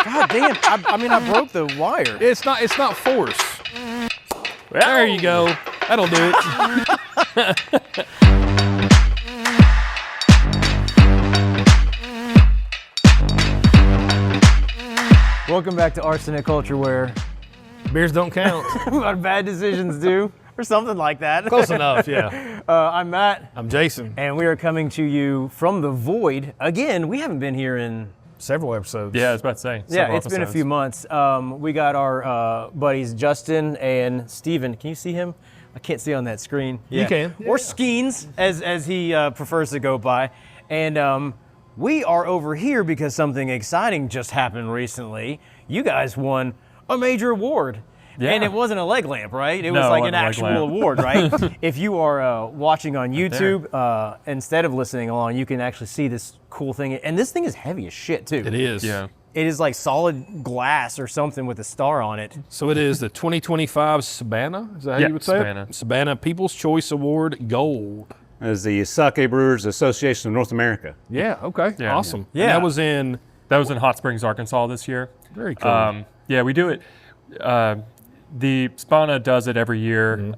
God damn! I broke the wire. It's not force. There you go. That'll do it. Welcome back to Arsenic Culture, where Beers don't count. what bad decisions do, or something like that. Close enough, yeah. I'm Matt, I'm Jason. and we are coming to you from the Void. Again, we haven't been here in... Several episodes. Yeah, I was about to say. Yeah, it's been a few months. We got our buddies Justin and Steven. Can you see him? I can't see on that screen. You can. Or Skeens, as he prefers to go by. And we are over here because something exciting just happened recently. You guys won a major award. Yeah. And it wasn't a leg lamp, right? It No, was it like wasn't an a leg actual lamp. award, right? If you are watching on YouTube, instead of listening along, you can actually see this cool thing. And this thing is heavy as shit, too. It is. Yeah. It is like solid glass or something with a star on it. So it is the 2025 SBANA, is that how Yeah, you would say SBANA. it? SBANA People's Choice Award Gold. As the Sake Brewers Association of North America. Yeah, okay, Yeah. awesome. Yeah. And that was in, That was in Hot Springs, Arkansas this year. very cool. Yeah, we do it. The SBANA does it every year.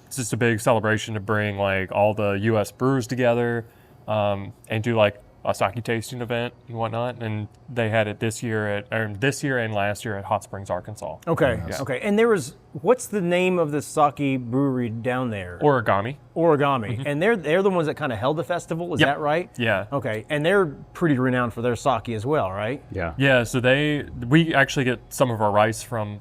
It's just a big celebration to bring like all the U.S. brewers together and do like a sake tasting event and whatnot. And they had it this year and last year at Hot Springs, Arkansas. Okay, okay. And there was, what's the name of the sake brewery down there? Origami. Origami. And they're the ones that kind of held the festival, is Yep. that right? Yeah. Okay, and they're pretty renowned for their sake as well, right? Yeah. Yeah, so we actually get some of our rice from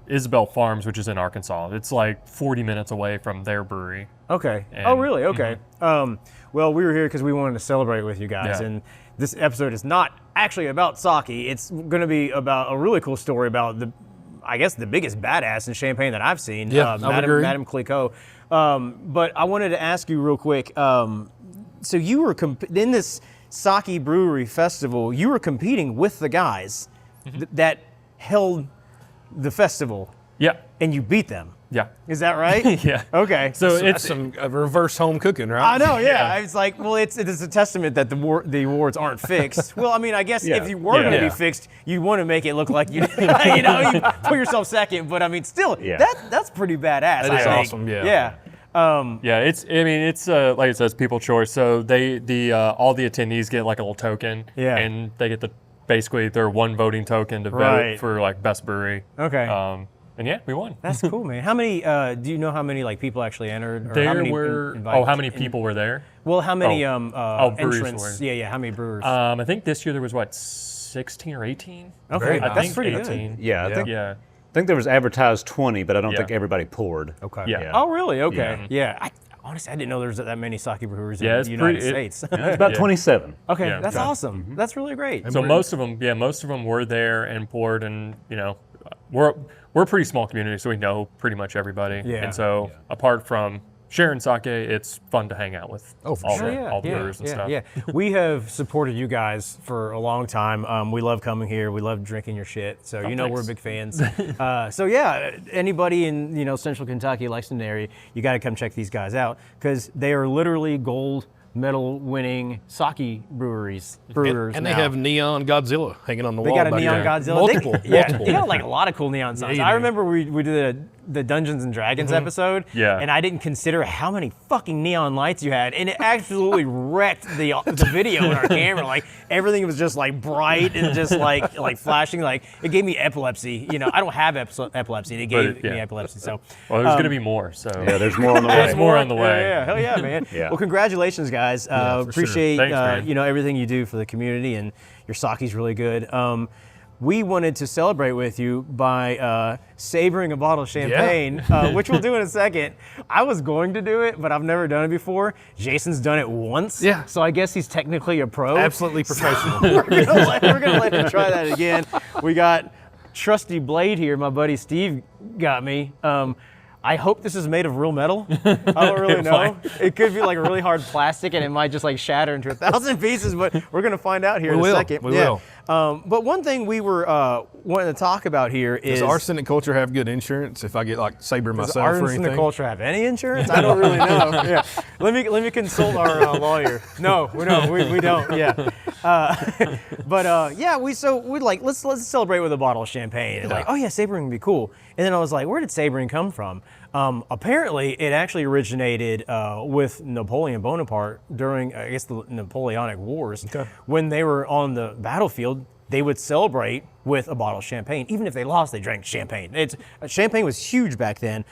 Isabel Farms, which is in Arkansas. It's like 40 minutes away from their brewery. Okay. And- Oh, really? Okay. Well, we were here because we wanted to celebrate with you guys, Yeah. and this episode is not actually about sake. It's going to be about a really cool story about I guess the biggest badass in Champagne that I've seen. Yeah, I would agree. Madame Clicquot. But I wanted to ask you real quick. So you were in this sake brewery festival. You were competing with the guys that held the festival, Yeah. and you beat them. Yeah. Is that right? Yeah. Okay. So That's it's some reverse home cooking, right? I know, yeah. It's like, well, it's a testament that the awards aren't fixed. Well, I mean, I guess Yeah. if you were going to Yeah. be fixed, you want to make it look like you put yourself second. But I mean, still, Yeah. that's pretty badass. That I is think. awesome, yeah. Yeah. Yeah, it's like it says, people choice. So all the attendees get like a little token. Yeah. And they get basically their one voting token to Right. vote for like best brewery. Okay. And yeah, we won. That's cool, man. How many? Do you know how many like people actually entered? Or There how many were invited? how many people were there? Well, how many breweries entrants? were. Yeah. How many brewers? I think this year there was 16 or 18. Okay, very I that's think pretty 18. good. Yeah, I Yeah. think there was advertised 20, but I don't Yeah. think everybody poured. Okay. Yeah. Oh, really? Okay. Yeah. Honestly, I didn't know there was that many sake brewers Yeah, in it's the United pretty- States. It's about Yeah. 27. Okay, Yeah. that's Okay. awesome. That's really great. So most of them were there and poured, and we're a pretty small community, so we know pretty much everybody. Yeah. And so apart from sharing sake, it's fun to hang out with Oh, for all sure. the, all the brewers and stuff. Yeah, we have supported you guys for a long time. We love coming here. We love drinking your shit. So you know we're thanks. big fans. So yeah, anybody in Central Kentucky, Lexington area, you got to come check these guys out because they are literally gold medal winning sake brewers. And they now. have neon Godzilla hanging on the They wall. got a back neon there. Godzilla. Multiple. They got like a lot of cool neon signs. you I do. remember we did the Dungeons and Dragons episode, Yeah. and I didn't consider how many fucking neon lights you had, and it absolutely wrecked the video in our camera. Like everything was just like bright and just like flashing. Like it gave me epilepsy. I don't have epilepsy, and it gave me epilepsy. So Well, there's going to be more. So Yeah, there's more on the way. there's more on the way. yeah, hell yeah, man. Yeah. Well, congratulations, guys. for sure. Appreciate Thanks, man. everything you do for the community, and your sake's really good. We wanted to celebrate with you by sabering a bottle of champagne, which we'll do in a second. I was going to do it, but I've never done it before. Jason's done it once, Yeah. so I guess he's technically a pro. Absolutely professional. We're gonna let him try that again. We got trusty blade here. My buddy Steve got me. I hope this is made of real metal. I don't really know. It could be like a really hard plastic, and it might just like shatter into 1,000 pieces. But we're gonna find out here in a second. We will. But one thing we were wanting to talk about here is Does Arsenic Culture have good insurance if I get like Saber does myself or Arsenic anything? Culture have any insurance? I don't really know. Yeah, let me consult our lawyer. No, we don't. Yeah. Yeah, we'd like let's celebrate with a bottle of champagne. And like, oh yeah, Sabering would be cool. And then I was like, where did Sabering come from? Apparently, it actually originated with Napoleon Bonaparte during, I guess, the Napoleonic Wars. When they were on the battlefield, they would celebrate with a bottle of champagne. Even if they lost, they drank champagne. Champagne was huge back then.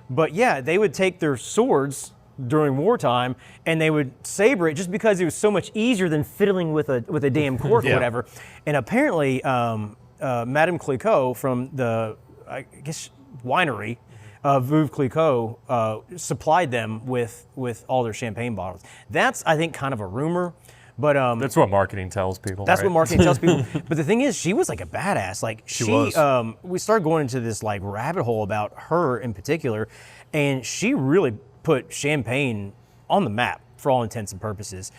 But yeah, they would take their swords during wartime and they would saber it just because it was so much easier than fiddling with a damn cork or whatever. And apparently, Madame Clicquot from the, I guess, winery, Veuve Clicquot, supplied them with all their champagne bottles. That's, I think, kind of a rumor. But that's what marketing tells people. That's right? what marketing tells people. But the thing is, she was like a badass. Like she was. We started going into this like rabbit hole about her in particular, and she really put champagne on the map for all intents and purposes.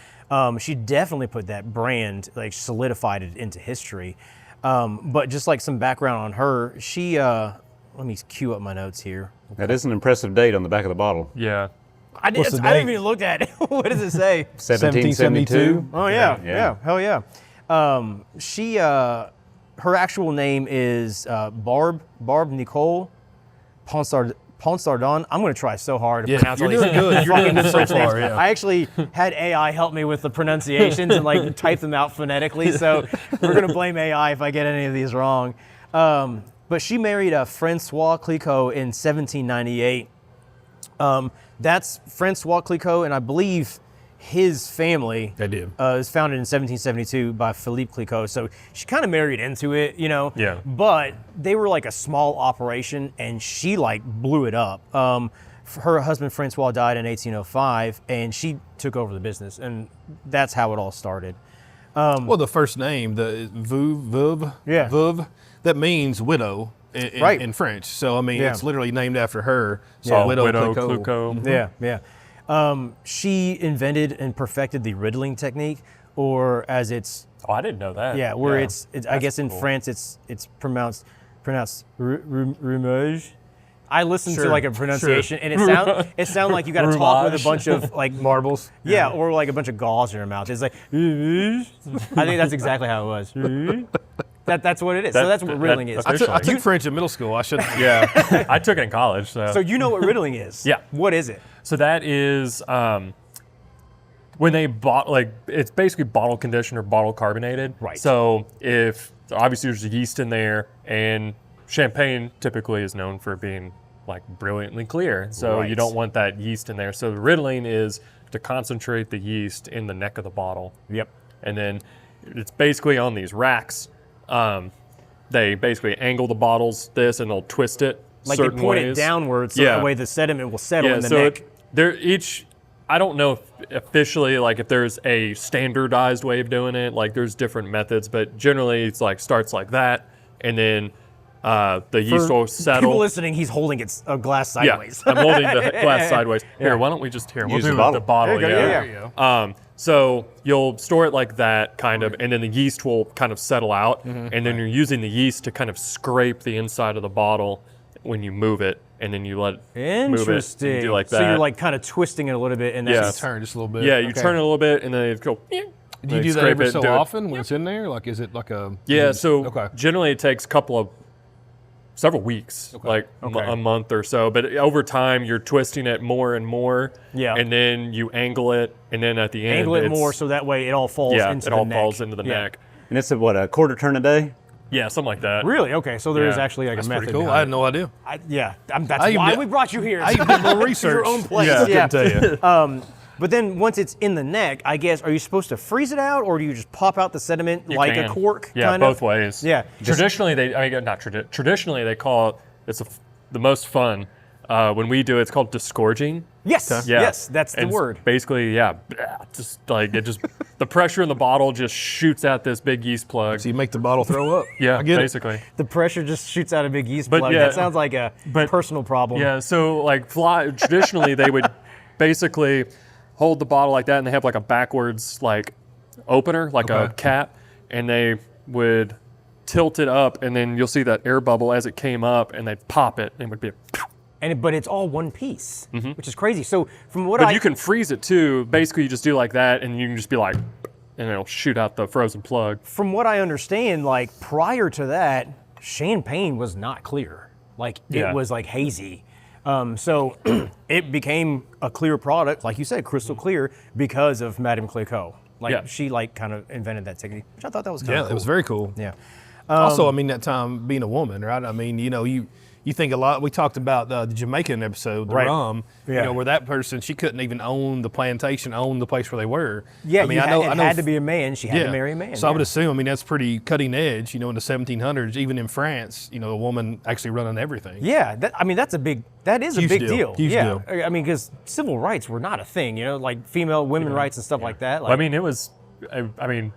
She definitely put that brand, like solidified it into history. But just like some background on her, she let me cue up my notes here. That is an impressive date on the back of the bottle. Yeah. I What's the haven't date? even looked at it. What does it say? 1772. Oh yeah, hell yeah. She, her actual name is Barb Nicole Ponsardon. I'm going to try so hard to pronounce all you're these doing good. You're doing fucking good so French names. far, yeah. I actually had AI help me with the pronunciations and like type them out phonetically. So we're going to blame AI if I get any of these wrong. But she married Francois Clicquot in 1798. That's Francois Clicquot, and I believe his family was founded in 1772 by Philippe Clicquot. So she kind of married into it, you know. Yeah. But they were like a small operation, and she like blew it up. Her husband Francois died in 1805, and she took over the business, and that's how it all started. Well, the first name, the Veuve, that means widow in French. So, I mean, it's literally named after her. So, Widow Clicquot. Yeah. She invented and perfected the Riddling technique, or as it's... Oh, I didn't know that. Yeah, where it's I guess in cool. France it's pronounced Remuage. I listened to like a pronunciation, and it sounds like you got to talk with a bunch of like Marbles. yeah, or like a bunch of galls in your mouth. It's like I think that's exactly how it was. That's what it is. So that's what riddling is. I took French in middle school. I should. Yeah, I took it in college. So you know what riddling is? Yeah. What is it? So that is when they it's basically bottle conditioned or bottle carbonated. Right. So if obviously there's yeast in there, and champagne typically is known for being like brilliantly clear. So you don't want that yeast in there. So the riddling is to concentrate the yeast in the neck of the bottle. Yep. And then it's basically on these racks. They basically angle the bottles and they'll twist it Like they certain point ways. it downwards so that way the sediment will settle in the neck. They're each. I don't know if officially like if there's a standardized way of doing it. Like there's different methods, but generally it's like starts like that, and then the yeast will settle. People listening, he's holding a glass sideways. Yeah, I'm holding the glass sideways. Here, why don't we just we'll Use do the bottle. the bottle. There you go, Yeah. there you go. So you'll store it like that, kind of, and then the yeast will kind of settle out, and then you're using the yeast to kind of scrape the inside of the bottle when you move it, and then you let it move it. Interesting. And do like that. So you're like kind of twisting it a little bit, and Yeah. that's Turn just a little bit. Yeah, you turn it a little bit, and then it go. Do you do that every so often when it's in there? Like, is it like a? Yeah. So Okay. generally it takes several weeks, like a month or so. But over time, you're twisting it more and more. Yeah. And then you angle it, and then at the end, angle it more so that way it all falls into the it all neck. falls into the Yeah. neck. And it's a quarter turn a day? Yeah, something like that. Really? Okay, so there is Yeah. actually like That's a method. pretty cool. behind I had it. no idea. That's I even why did- we brought you here. I even did more It's your research. own place. Yeah. I couldn't tell you. But then once it's in the neck, I guess, are you supposed to freeze it out, or do you just pop out the sediment You like can. a cork? Yeah, kind of? both ways. Yeah. Traditionally, traditionally they call it. The most fun when we do it. It's called disgorging. Yes. Yeah. Yes, that's the And word. Basically, just like the pressure in the bottle just shoots out this big yeast plug. So you make the bottle throw up. Yeah, I get basically. The pressure just shoots out a big yeast But plug. yeah, That sounds like a but- personal problem. Yeah, so like traditionally they would basically hold the bottle like that, and they have like a backwards like opener, like a cap, and they would tilt it up, and then you'll see that air bubble as it came up, and they'd pop it, and it would be. But it's all one piece, which is crazy. So from what But you can freeze it too. Basically, you just do like that, and you can just be like, and it'll shoot out the frozen plug. From what I understand, like prior to that, champagne was not clear. Like it was like hazy. So it became a clear product, like you said, crystal clear, because of Madame Clicquot. Like she like kind of invented that technique, which I thought that was kind of cool. It was very cool. Yeah. Also, I mean, that time being a woman, right? I mean, you know, you think a lot. We talked about the Jamaican episode, the rum. You know, where that person, she couldn't even own the plantation, own the place where they were. Yeah, I mean, I know it had to be a man. She had to marry a man. So I would assume, I mean, that's pretty cutting edge. You know, in the 1700s, even in France, you know, a woman actually running everything. Yeah, I mean, that is a big Huge deal. Huge deal. I mean, because civil rights were not a thing. You know, like women rights and stuff like that. Like, well, I mean, it was. I mean,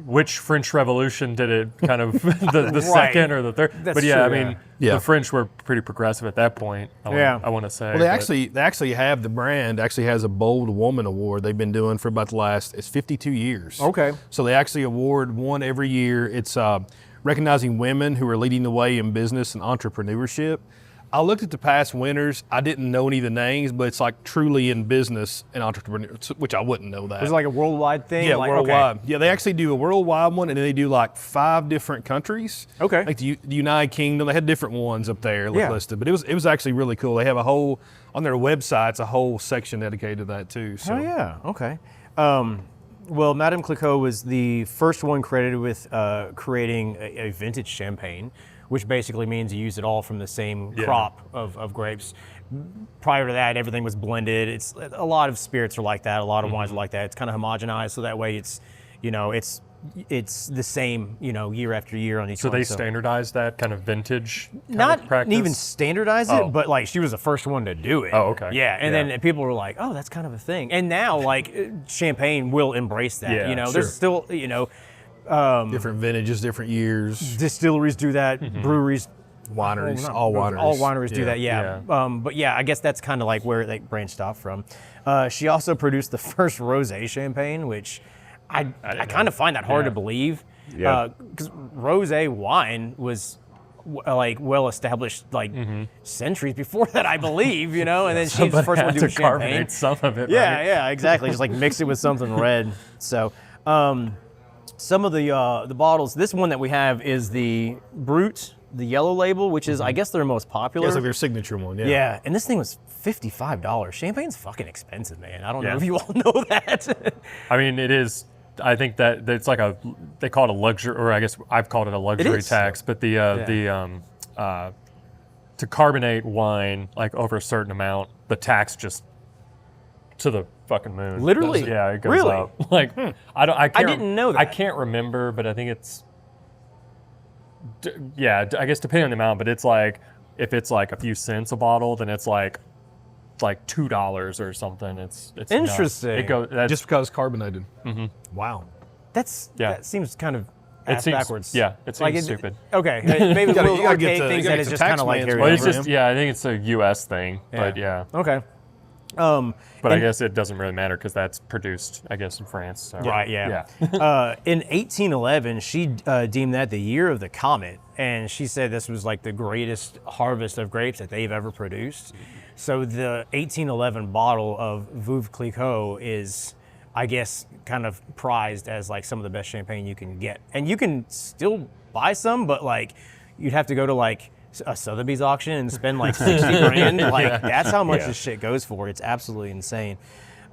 which French Revolution did it kind of the second or the third? That's but yeah, true, I mean, the French were pretty progressive at that point. I want to say. Well, they actually have the brand actually has a Bold Woman Award they've been doing for about the last 52 years. Okay. So they actually award one every year. It's recognizing women who are leading the way in business and entrepreneurship. I looked at the past winners. I didn't know any of the names, but it's like truly in business and entrepreneurship, which I wouldn't know that. Was it like a worldwide thing? Yeah, like, worldwide. Okay. Yeah, they actually do a worldwide one, and then they do like 5 different countries. Okay. Like the United Kingdom, they had different ones up there listed, but it was actually really cool. They have a whole on their websites a whole section dedicated to that too. So. Oh yeah. Okay. Well, Madame Clicquot was the first one credited with creating a vintage champagne, which basically means you use it all from the same crop of grapes. Prior to that, everything was blended. It's a lot of spirits are like that. A lot of wines are like that. It's kind of homogenized, so that way it's, you know, it's the same, you know, year after year on each one. So they standardized that kind of vintage not of practice? even standardize it, but like she was the first one to do it. Oh, okay. Yeah, and then people were like, oh, that's kind of a thing. And now like champagne will embrace that. Yeah, you know, sure. there's still, you know, different vintages, different years. distilleries do that, breweries, Wineries, all wineries. do that. Yeah. But yeah, I guess that's kind of like where they branched off from. She also produced the first rosé champagne, which I kind of find that hard to believe. Yeah. Because rosé wine was like well established like centuries before that, I believe, you know, and then she's the first one to do champagne. Carbonate some of it, Yeah, right? yeah, exactly. Just like mix it with something red. So some of the bottles, this one that we have is the Brut, the yellow label, which is I guess their most popular. Yeah, it's like their signature one, yeah. Yeah, and this thing was $55. Champagne's fucking expensive, man. I don't know if you all know that. I mean, it is. I think that it's like they call it a luxury, or I guess I've called it a luxury tax. But to carbonate wine like over a certain amount, the tax just to the fucking moon. Literally? Yeah, it goes Really? up. Like I didn't know that. I can't remember, but I think it's. I guess depending on the amount, but it's like if it's like a few cents a bottle, then it's like $2 or something. It's interesting. Nuts. It goes Just because it's carbonated. Wow. That seems kind of backwards. Yeah, it seems stupid. Okay, maybe You we'll gotta get things the that is just kind of like tax Harry. Well, it's Graham. just I think it's a U.S. thing, but yeah. Okay. But I guess it doesn't really matter because that's produced, I guess, in France. So. Right, yeah. In 1811, she deemed that the year of the comet, and she said this was like the greatest harvest of grapes that they've ever produced. So the 1811 bottle of Veuve Clicquot is, I guess, kind of prized as like some of the best champagne you can get. And you can still buy some, but like you'd have to go to like a Sotheby's auction and spend like 60 grand. Like that's how much this shit goes for. It's absolutely insane.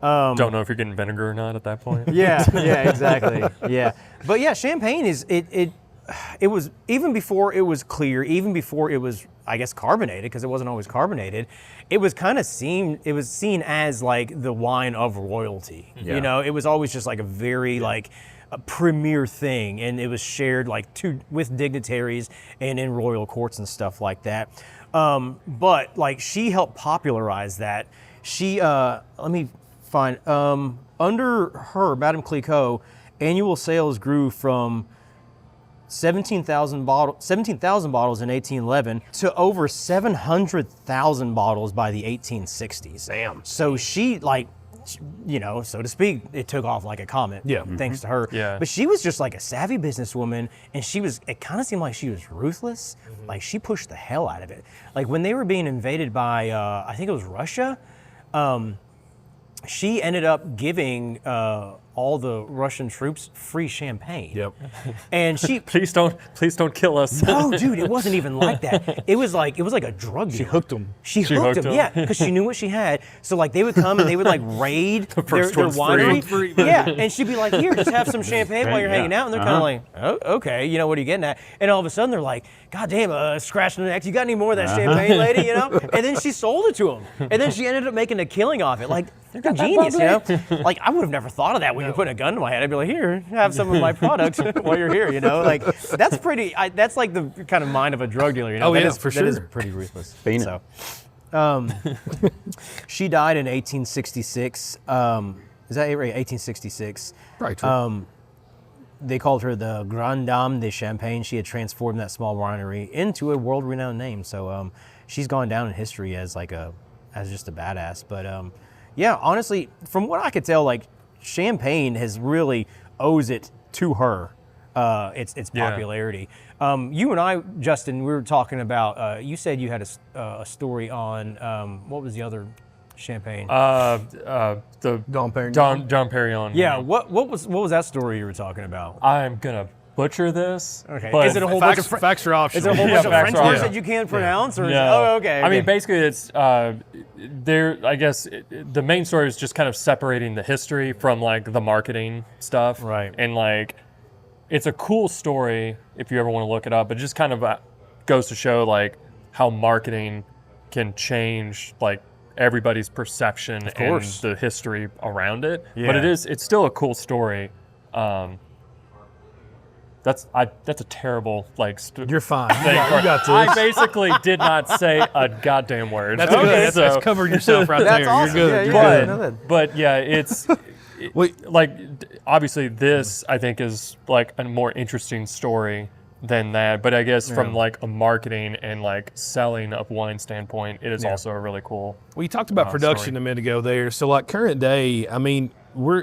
Don't know if you're getting vinegar or not at that point. Yeah, exactly. Yeah. But yeah, champagne is it was even before it was clear, even before it was, I guess, carbonated, because it wasn't always carbonated. It was seen as like the wine of royalty. Yeah. You know, it was always just like a very like a premier thing, and it was shared like with dignitaries and in royal courts and stuff like that. But like she helped popularize that. She let me find under her, Madame Clicquot, annual sales grew from 17,000 bottles in 1811 to over 700,000 bottles by the 1860s. Damn. So she, like, you know, so to speak, it took off like a comet. Yeah. Thanks to her. Yeah. But she was just like a savvy businesswoman, and it kind of seemed like she was ruthless. Like she pushed the hell out of it. Like when they were being invaded by, I think it was Russia, she ended up giving all the Russian troops free champagne. Yep. And she, Please don't kill us. no, dude, it wasn't even like that. It was like a drug deal. She hooked them. She She hooked hooked them, 'em. yeah, because she knew what she had. So like they would come and they would like raid their first one's winery. free. Yeah, and she'd be like, "Here, just have some champagne while you're Yeah. hanging out." And they're kind of like, "Oh, okay, you know what are you getting at?" And all of a sudden they're like, "God damn, scratching the neck. You got any more of that champagne, lady?" You know? And then she sold it to him, and then she ended up making a killing off it. Like they're genius, you know? Like I would have never thought of that when you're putting a gun to my head. I'd be like, "Here, have some of my product while you're here," you know? Like that's pretty. That's like the kind of mind of a drug dealer, you know? Oh, That yeah, is- for That is sure. pretty ruthless. Fiend. So, she died in 1866. Is that it? Right? 1866. Right. True. They called her the Grande Dame de Champagne. She had transformed that small winery into a world-renowned name. So she's gone down in history as just a badass. But yeah, honestly, from what I could tell, like champagne has really owes it to her. Its Yeah. popularity. You and I, Justin, we were talking about. You said you had a story on what was the other champagne? The Dom Pérignon. Dom Pérignon. yeah, what was that story you were talking about? I'm gonna butcher this. Okay, but is it a whole bunch of Facts are optional. Is there a whole Yeah, bunch of facts French are words optional. that you can't pronounce? Or No. oh, okay. I mean, okay. basically, it's there. I guess the main story is just kind of separating the history from like the marketing stuff. Right. And like, it's a cool story if you ever want to look it up. But it just kind of goes to show like how marketing can change like everybody's perception and course. the history around it. Yeah. But it's still a cool story. That's a terrible like. You're fine. You thing got, for- you got I this. basically did not say a goddamn word. That's good. That's, So- that's covered yourself right That's there. awesome. You're good. Yeah, You're yeah. good. No, but yeah, it's Wait. like obviously this I think is like a more interesting story than that. But I guess from like a marketing and like selling of wine standpoint, it is also a really cool. Well, you talked about production story. a minute ago there. So, like current day, I mean,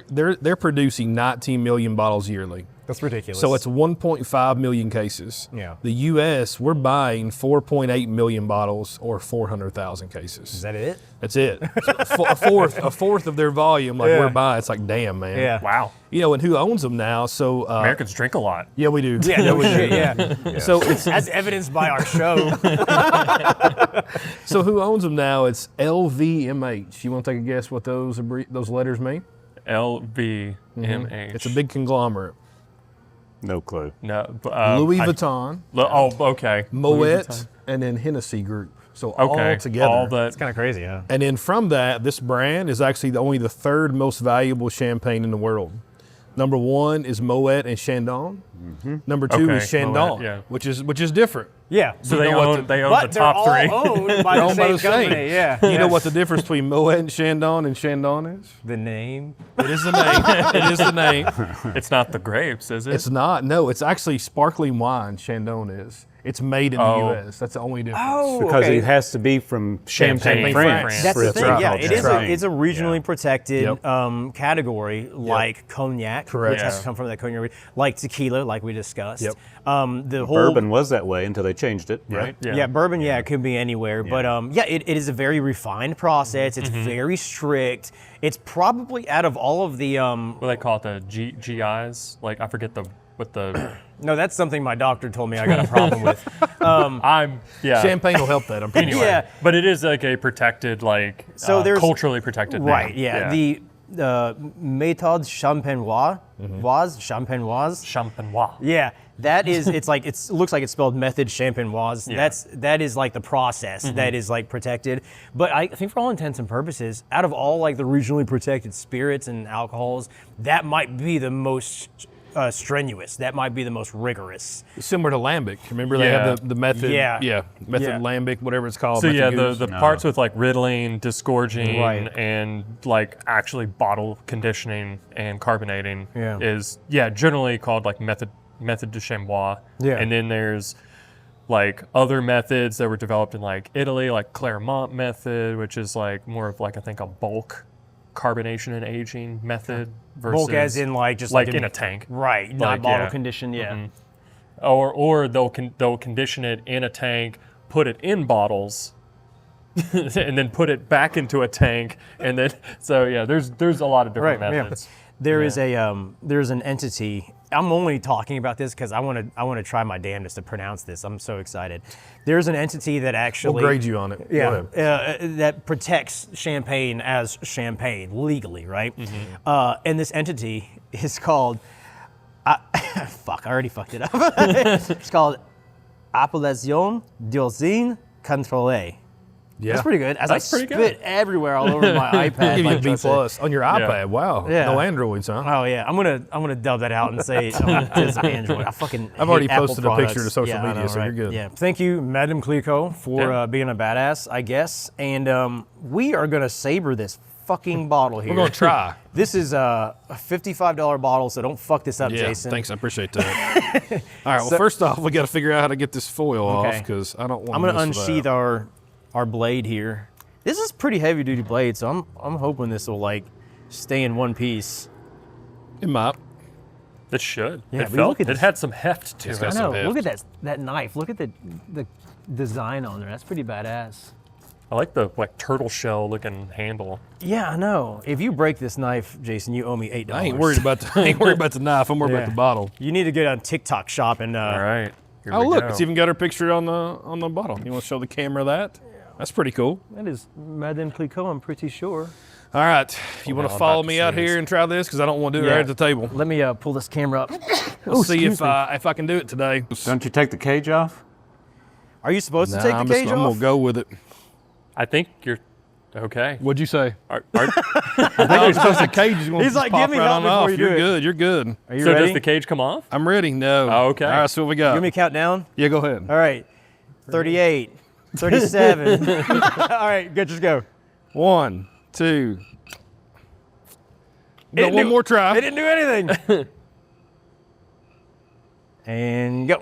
they're producing 19 million bottles yearly. That's ridiculous. So it's 1.5 million cases. Yeah. The U.S. we're buying 4.8 million bottles or 400,000 cases. Is that it? That's it. So a fourth of their volume, like Yeah. we're buying. It's like, damn, man. Yeah. Wow, You know, and who owns them now? So Americans drink a lot. yeah, we do. Yeah, no shit, yeah. So it's As evidenced by our show. so who owns them now? It's LVMH. You want to take a guess what those letters mean? LVMH. It's a big conglomerate. No clue. no. Louis Vuitton, Okay. Louis Moet, Vuitton. and then Hennessy Group. So Okay. all together. All the Kind of crazy, yeah. And then from that, this brand is actually only the third most valuable champagne in the world. Number one is Moet and Chandon. Number two Okay, is Chandon, Moet, yeah. which is different. Yeah. So You they know what own the but they're top all three. owned by They're the owned by same the same. company. Yeah. You know what the difference between Moet and Chandon is? The name? It is the name. It is the name. It's not the grapes, is it? It's not. No, it's actually sparkling wine. Chandon is. It's made in the U.S. That's the only difference. Oh, Because okay. it has to be from Champagne, Champagne, France. France. That's for the it to thing, be yeah. called It is champagne. it's a regionally protected Yep. category like cognac, Correct. which has to come from that cognac, like tequila, like we discussed. Yep. The whole Bourbon was that way until they changed it, right? Yeah, bourbon, it could be anywhere. But it is a very refined process. It's very strict. It's probably out of all of the What do they call it? The GIs? Like I forget what the. no, that's something my doctor told me I got a problem with. Champagne will help that. I'm pretty Anyway, sure. Yeah. but it is like a protected, like So there's- culturally protected. Right, name. yeah. The méthode champenoise, champenoise. Champenois. Yeah, that is. It looks like it's spelled method champenoise. Yeah. That is like the process that is like protected. But I think for all intents and purposes, out of all like the regionally protected spirits and alcohols, that might be the most strenuous. That might be the most rigorous. Similar to lambic. Remember they Yeah. have the method. Yeah. Method Yeah. lambic, whatever it's called. So method yeah, goose. the parts with like riddling, disgorging, Right. and like actually bottle conditioning and carbonating Yeah. is generally called like method de Chambois. Yeah. And then there's like other methods that were developed in like Italy, like Claremont method, which is like more of like I think a bulk carbonation and aging method versus Bulk as in like just like in a tank. Right, not Like, bottle yeah. conditioned. Yeah. Or they'll condition it in a tank, put it in bottles, and then put it back into a tank, and then so yeah, there's a lot of different Right, yeah. methods. There's an entity. I'm only talking about this because I want to try my damnedest to pronounce this. I'm so excited. There's an entity that actually We'll grade you on it. Yeah, that protects champagne as champagne legally, right? And this entity is called. Fuck! I already fucked it up. It's called Appellation d'Origine Contrôlée. Yeah. That's pretty good. As That's I pretty spit good. everywhere all over my iPad. Give you a like B Justin. plus on your iPad. Wow. Yeah. No Androids, huh? Oh yeah, I'm gonna dub that out and say it's Android. I fucking. I've already hate Apple posted a picture products. to social Yeah, I media, know, so you're right? good. Yeah. Thank you, Madame Clicquot, for being a badass, I guess. And we are gonna saber this fucking bottle here. We're gonna try. This is a $55 bottle, so don't fuck this up, Yeah, Jason. thanks. I appreciate that. All right. Well, first off, we got to figure out how to get this foil off because I don't want. I'm gonna unsheath our blade here. This is pretty heavy duty blade, so I'm hoping this will like stay in one piece. It might. It should. Yeah, it but felt. look at It this. had some heft to It's it. got I some know. Look heft. at that knife. Look at the design on there. That's pretty badass. I like the turtle shell looking handle. Yeah, I know. If you break this knife, Jason, you owe me $8. I ain't worried about the knife. I'm worried about the bottle. You need to get on TikTok shop and All right. Here Oh we look, go. it's even got her picture on the bottle. You want to show the camera that? That's pretty cool. that is Madame Clicquot, I'm pretty sure. All right, you want now to I'm follow about to me out sneeze. here and try this because I don't want to do it Yeah. right at the table. Let me pull this camera up. We'll see excuse if me. I can do it today. Don't you take the cage off? Are you supposed to Nah, take I'm the cage I'm off? gonna go with it. I think you're okay. What'd you say? Are, You're supposed to cage is gonna He's just like, pop "Give me right help on before off. you do You're it." good. You're good. Are you so ready? does the cage come off? I'm ready. No. Oh, okay. All right, so what we got? Give me a countdown. Yeah, go ahead. All right. 38, 37. All right, good, just go. 1, 2. It No, didn't one do- more try. It didn't do anything. And go.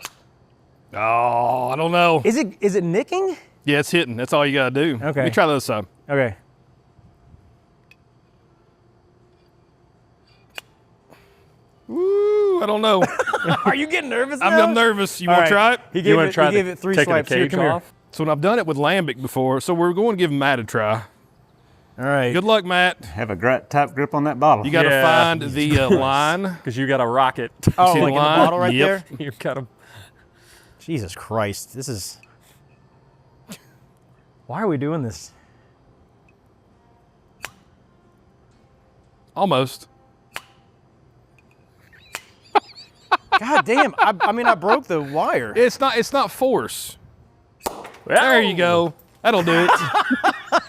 Oh, I don't know. Is it nicking? Yeah, it's hitting. That's all you gotta do. Okay. Let me try the other side. Okay. Woo, I don't know. Are you getting nervous now? I'm nervous. You All want to right. try it? He You gave want it, to try he gave it 3 taking swipes. the Here, cage come here. off? So when I've done it with lambic before, so we're going to give Matt a try. All right. Good luck, Matt. Have a tight grip on that bottle. You got to Yeah. find the line. Because you got a rocket. Oh, See the like in the line? bottle right Yep. there? you got to. Jesus Christ. This is... Why are we doing this? Almost. God damn. I mean, I broke the wire. It's not force. There you go. That'll do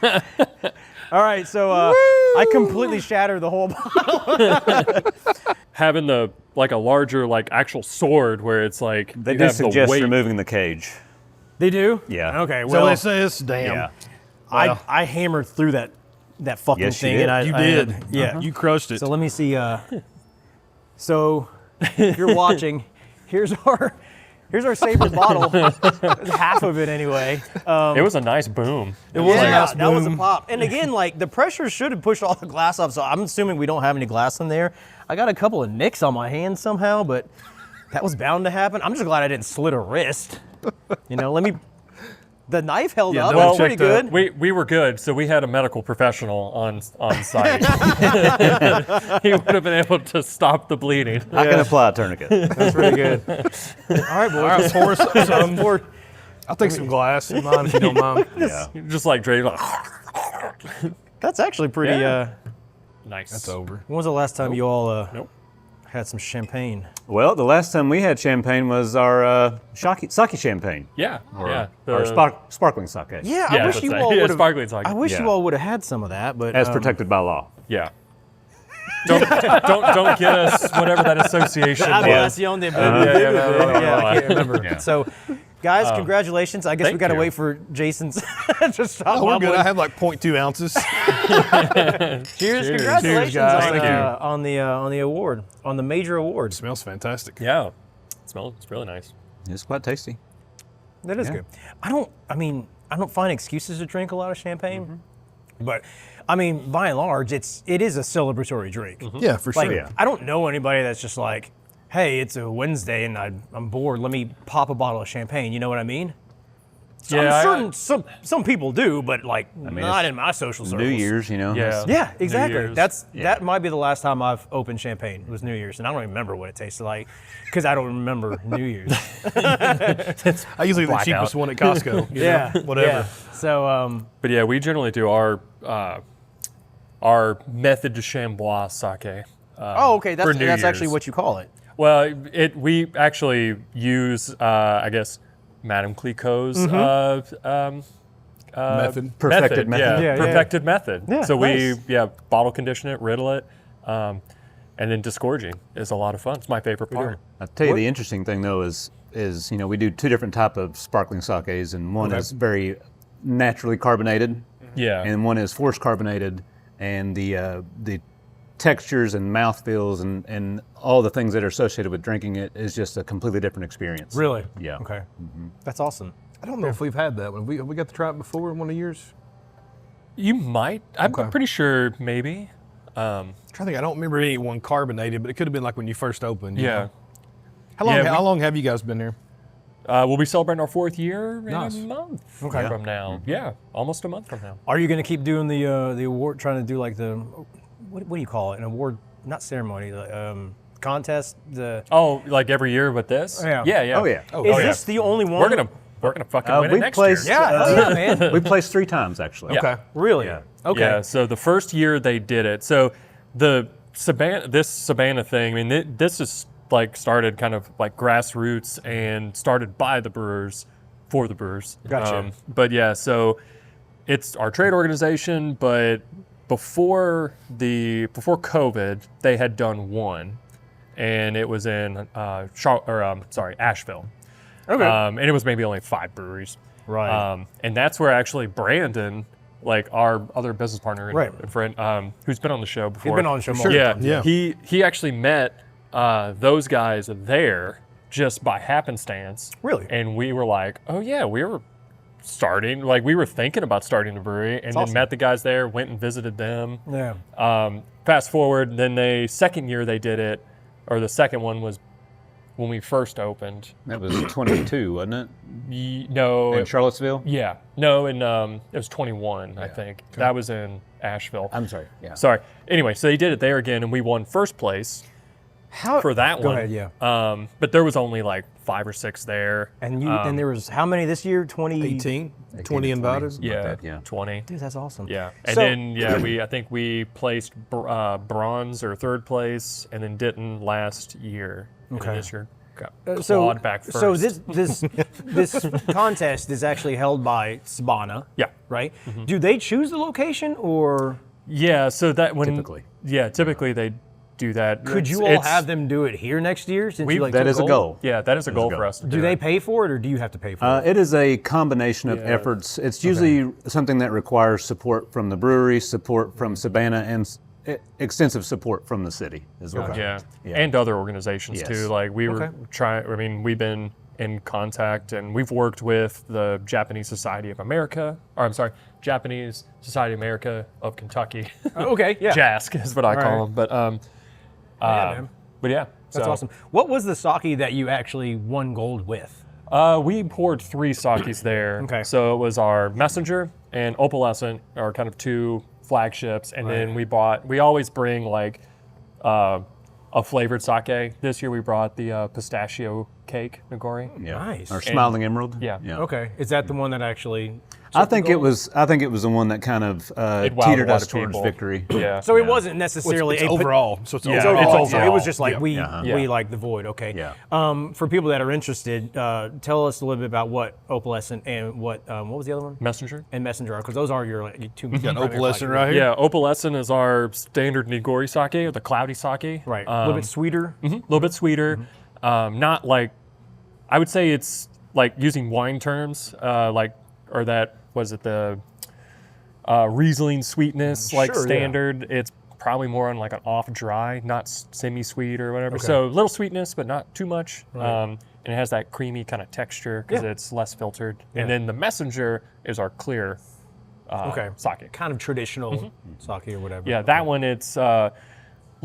it. All right, so I completely shattered the whole bottle. Having a larger actual sword where it's like They you do have the suggest weight. removing the cage. They do? Yeah. Okay, So well, this is damn. Yeah. Well. I hammered through that fucking Yes, you thing. did. And You I did. had- yeah. You crushed it. So let me see. So if you're watching, here's our Saber bottle. Half of it anyway. It was a nice boom. It was a Yeah, nice that was a boom. pop. And again, the pressure should have pushed all the glass off. So I'm assuming we don't have any glass in there. I got a couple of nicks on my hand somehow, but that was bound to happen. I'm just glad I didn't slit a wrist. The knife held Yeah, up. no one That's pretty checked out. good. We were good, so we had a medical professional on site. He would have been able to stop the bleeding. I can apply a tourniquet. That's pretty good. All right, boys. All right, pour some. Pour- I'll take some glass in mine if you don't mind. Yeah. Just like Dre, That's actually pretty. Yeah. nice. It's over. When was the last time you all Nope. had some champagne? Well, the last time we had champagne was our sake champagne. Yeah, yeah. Or sparkling sake. Yeah, Yeah, I wish that's you right. all Yeah, would have. sparkling sake. I wish Yeah. you all would have had some of that, but As protected by law. Yeah. Don't get us whatever that association was. Aviación de Yeah, I can't remember. Yeah. So, guys, congratulations. I guess we thank got to you. wait for Jason's to stop Oh, we're good. wobbling. I have like 0.2 ounces. Cheers! Congratulations Cheers, guys. on, Thank you. on the award, on the major award. Smells fantastic. Yeah. It's really nice. It's quite tasty. That is Yeah. good. I don't find excuses to drink a lot of champagne, but I mean, by and large, it is a celebratory drink. Yeah, for Like, sure. Yeah. I don't know anybody that's just like, hey, it's a Wednesday and I'm bored. Let me pop a bottle of champagne. You know what I mean? Yeah, I'm certain some people do, but like not in my social circles. New Year's, you know. Yeah. Yeah, exactly. Year's. That might be the last time I've opened champagne. It was New Year's, and I don't even remember what it tasted like because I don't remember New Year's. I usually the cheapest one at Costco. you know, whatever. Yeah. So But yeah, we generally do our method de chambois sake. okay, for that's New actually Year's. what you call it. Well, we actually use, I guess, Madame Clicquot's Method. Perfected method. Yeah, perfected method. Yeah, so nice. we bottle condition it, riddle it, and then disgorging is a lot of fun. It's my favorite part. I'll tell you the interesting thing though is we do two different type of sparkling sakes, and one is very naturally carbonated, Yeah. and one is forced carbonated, and the textures and mouthfeels and all the things that are associated with drinking it is just a completely different experience. Really? Yeah. Okay. That's awesome. I don't know if we've had that one. We got to try it before in one of yours. You might. I'm Okay. pretty sure maybe. I'm trying to think. I don't remember anyone carbonated, but it could have been like when you first opened. you Yeah. know? How long? Yeah, How long have you guys been there? We'll be celebrating our 4th year Nice. in a month Okay. from now. Yeah, almost a month from now. Are you going to keep doing the award? Trying to do like the what do you call it? An award, not ceremony, the contest. The Oh, like every year with this? Yeah. Yeah. Oh yeah. Oh, is yeah. this the only one? We're gonna fucking win it we next placed. year. Yeah, hell yeah, man. We placed 3 times actually. Yeah. Okay. Really? Yeah. Okay. Yeah. So the first year they did it. So the Sabana thing. I mean, this is like started kind of like grassroots and started by the brewers for the brewers. Gotcha. But yeah, so it's our trade organization. But before COVID, they had done one, and it was in Asheville. Okay. And it was maybe only 5 breweries. Right. And that's where actually Brandon, like our other business partner and Right. friend, who's been on the show before. He's been on the show multiple Yeah, times. Yeah. He actually met those guys there just by happenstance. Really? And we were like, oh yeah, we were thinking about starting a brewery, and then awesome. met the guys there, went and visited them. Yeah. Fast forward, then second year they did it, or the second one was when we first opened. That was 22, wasn't it? No, In Charlottesville. yeah, no, and it was 21, I think. That was in Asheville. I'm sorry. Yeah. Sorry. Anyway, so they did it there again, and we won first place How for that Go one. ahead. Yeah. But there was only like 5 or 6 there. And and there was how many this year? 20. 18, 18 20 to invited. 20. Yeah, that, yeah. 20. Dude, that's awesome. Yeah, and So- then I think we placed bronze or 3rd place, and then didn't last year. And then Okay. this year got So, clawed back first. so this contest is actually held by SBANA, yeah. right? Do they choose the location, or Yeah, so that when Typically. Yeah, typically they do that. could you all It's- have them do it here next year? Since you like That took is a gold? goal. Yeah, that is a goal go. for us to do. Do they it. pay for it, or do you have to pay for it? It is a combination of Yeah. efforts. It's usually something that requires support from the brewery, support from Sabana, and extensive support from the city as well. Yeah. Yeah. And other organizations Yes. too. Like we were Okay. trying. I mean, we've been in contact, and we've worked with the Japanese Society of America, or I'm sorry, Japanese Society of America of Kentucky. Okay, yeah. JASC is what I call right. them. man. But yeah, That's so, awesome. What was the sake that you actually won gold with? We poured 3 sakes there. Okay. So it was our Messenger and Opalescent are kind of 2 flagships, and then we always bring like a flavored sake. This year we brought the pistachio cake Nagori. Yeah. Nice. Or Smiling Emerald. Yeah. Okay, is that the one that actually? I think it was the one that kind of It wowed teetered a lot us of towards people. victory. Yeah. So it wasn't necessarily It's a overall. So it's Yeah, So overall. it's all- also, it was just like we Yeah. like the Void. Okay. Yeah. For people that are interested, tell us a little bit about what Opalescent and what was the other one? Messenger. And Messenger are, because those are your like, 2 Got primary Opalescent sakes. right here. Yeah, Opalescent is our standard Nigori sake, or the cloudy sake. Right. A little bit sweeter. A little bit sweeter. Not like, I would say it's like using wine terms, or that, was it the Riesling sweetness, like Sure, yeah. standard. It's probably more on like an off dry, not semi-sweet or whatever. Okay. So a little sweetness, but not too much. And it has that creamy kind of texture because Yeah. it's less filtered. Yeah. And then the Messenger is our clear Okay. sake. Kind of traditional sake or whatever. Yeah, that one, it's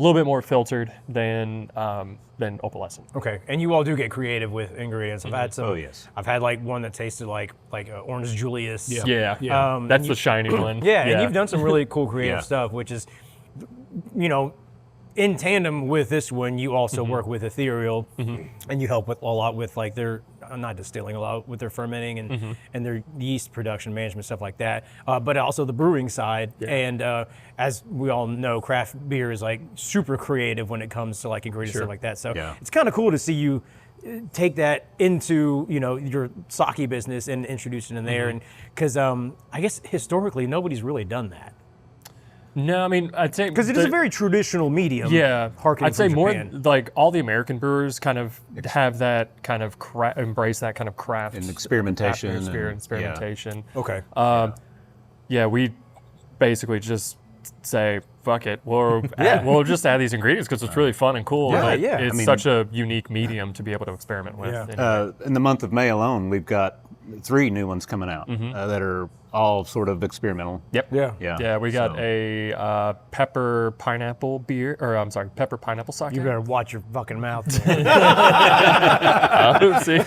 little bit more filtered than opalescent. Okay, and you all do get creative with ingredients. I've had some. Oh, yes. I've had like one that tasted like orange Julius. Yeah, Yeah. that's the shiny one. Yeah, and you've done some really cool creative Yeah. stuff, which is, in tandem with this one, you also work with Ethereal, and you help with a lot with like their, not distilling, a lot with their fermenting and their yeast production management, stuff like that, but also the brewing side. And as we all know, craft beer is like super creative when it comes to like ingredients, stuff like that. So Yeah. it's kind of cool to see you take that into your sake business and introduce it in there, and because I guess historically nobody's really done that. No, I mean, I'd say Because it is a very traditional medium. Yeah, harkening I'd say from more Japan. like all the American brewers kind of have that kind of embrace that kind of craft And experimentation atmosphere and- and experimentation. Okay. Yeah, we basically just say fuck it. We'll just add these ingredients because it's really fun and cool. Yeah, but yeah. It's I mean- such a unique medium to be able to experiment with. Yeah. anyway. In the month of May alone, we've got 3 new ones coming out that are all sort of experimental. Yep. Yeah. Yeah, we got So- a pepper pineapple beer, or I'm sorry, pepper pineapple sake. You better watch your fucking mouth. Man. Oopsies.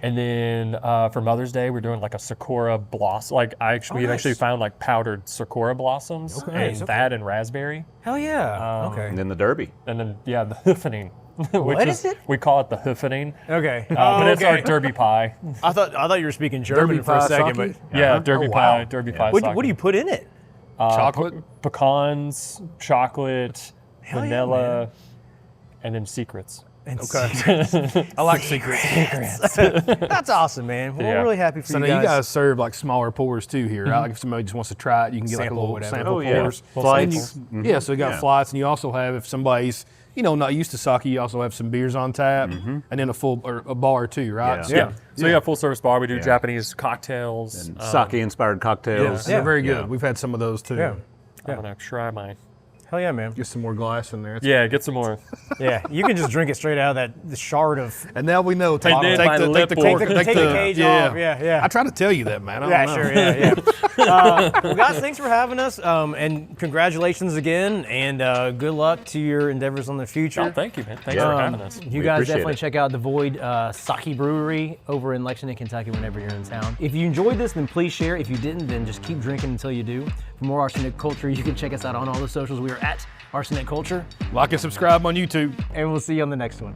And then for Mother's Day, we're doing like a sakura blossom. Like we actually found like powdered sakura blossoms, and that and raspberry, Hell yeah. Okay. And then the Derby. and then the hoofening. What is it? We call it the hoofening, Okay. but it's our derby pie. I thought you were speaking German Derby for a pie second, sake? but Yeah, derby wow. pie, derby pie. what sake. do you put in it? Chocolate. Pecans, chocolate, yeah, vanilla, and then secrets. Okay. I like secrets. That's awesome, man. Well, Yeah. we're really happy for So you now guys. you guys serve like smaller pours too here, right? Like if somebody just wants to try it, you can get Sample like a little whatever. sample Oh, yeah. pours. Flights. And you- Yeah, so you got Yeah. flights, and you also have, if somebody's not used to sake, you also have some beers on tap, and then a bar too, right? Yeah. So- Yeah. So we got full service bar. We do Yeah. Japanese cocktails. And sake-inspired cocktails. They're very good. Yeah. We've had some of those too. Yeah. I'm gonna try my. Hell yeah, man. Get some more glass in there. Yeah, get some more. Yeah, you can just drink it straight out of the shard of. And now we know. Take, And then take my the lip cork, will- Take the cage off. Yeah. I try to tell you that, man. I Yeah, don't know. sure. Yeah. Well, guys, thanks for having us, and congratulations again, and good luck to your endeavors on the future. Oh, thank you, man. Thanks for having us. You We guys appreciate definitely it. check out the Void Sake Brewery over in Lexington, Kentucky whenever you're in town. If you enjoyed this, then please share. If you didn't, then just keep drinking until you do. For more Arsenic Culture, you can check us out on all the socials. We are at Arsenic Culture, Like and subscribe on YouTube. and we'll see you on the next one.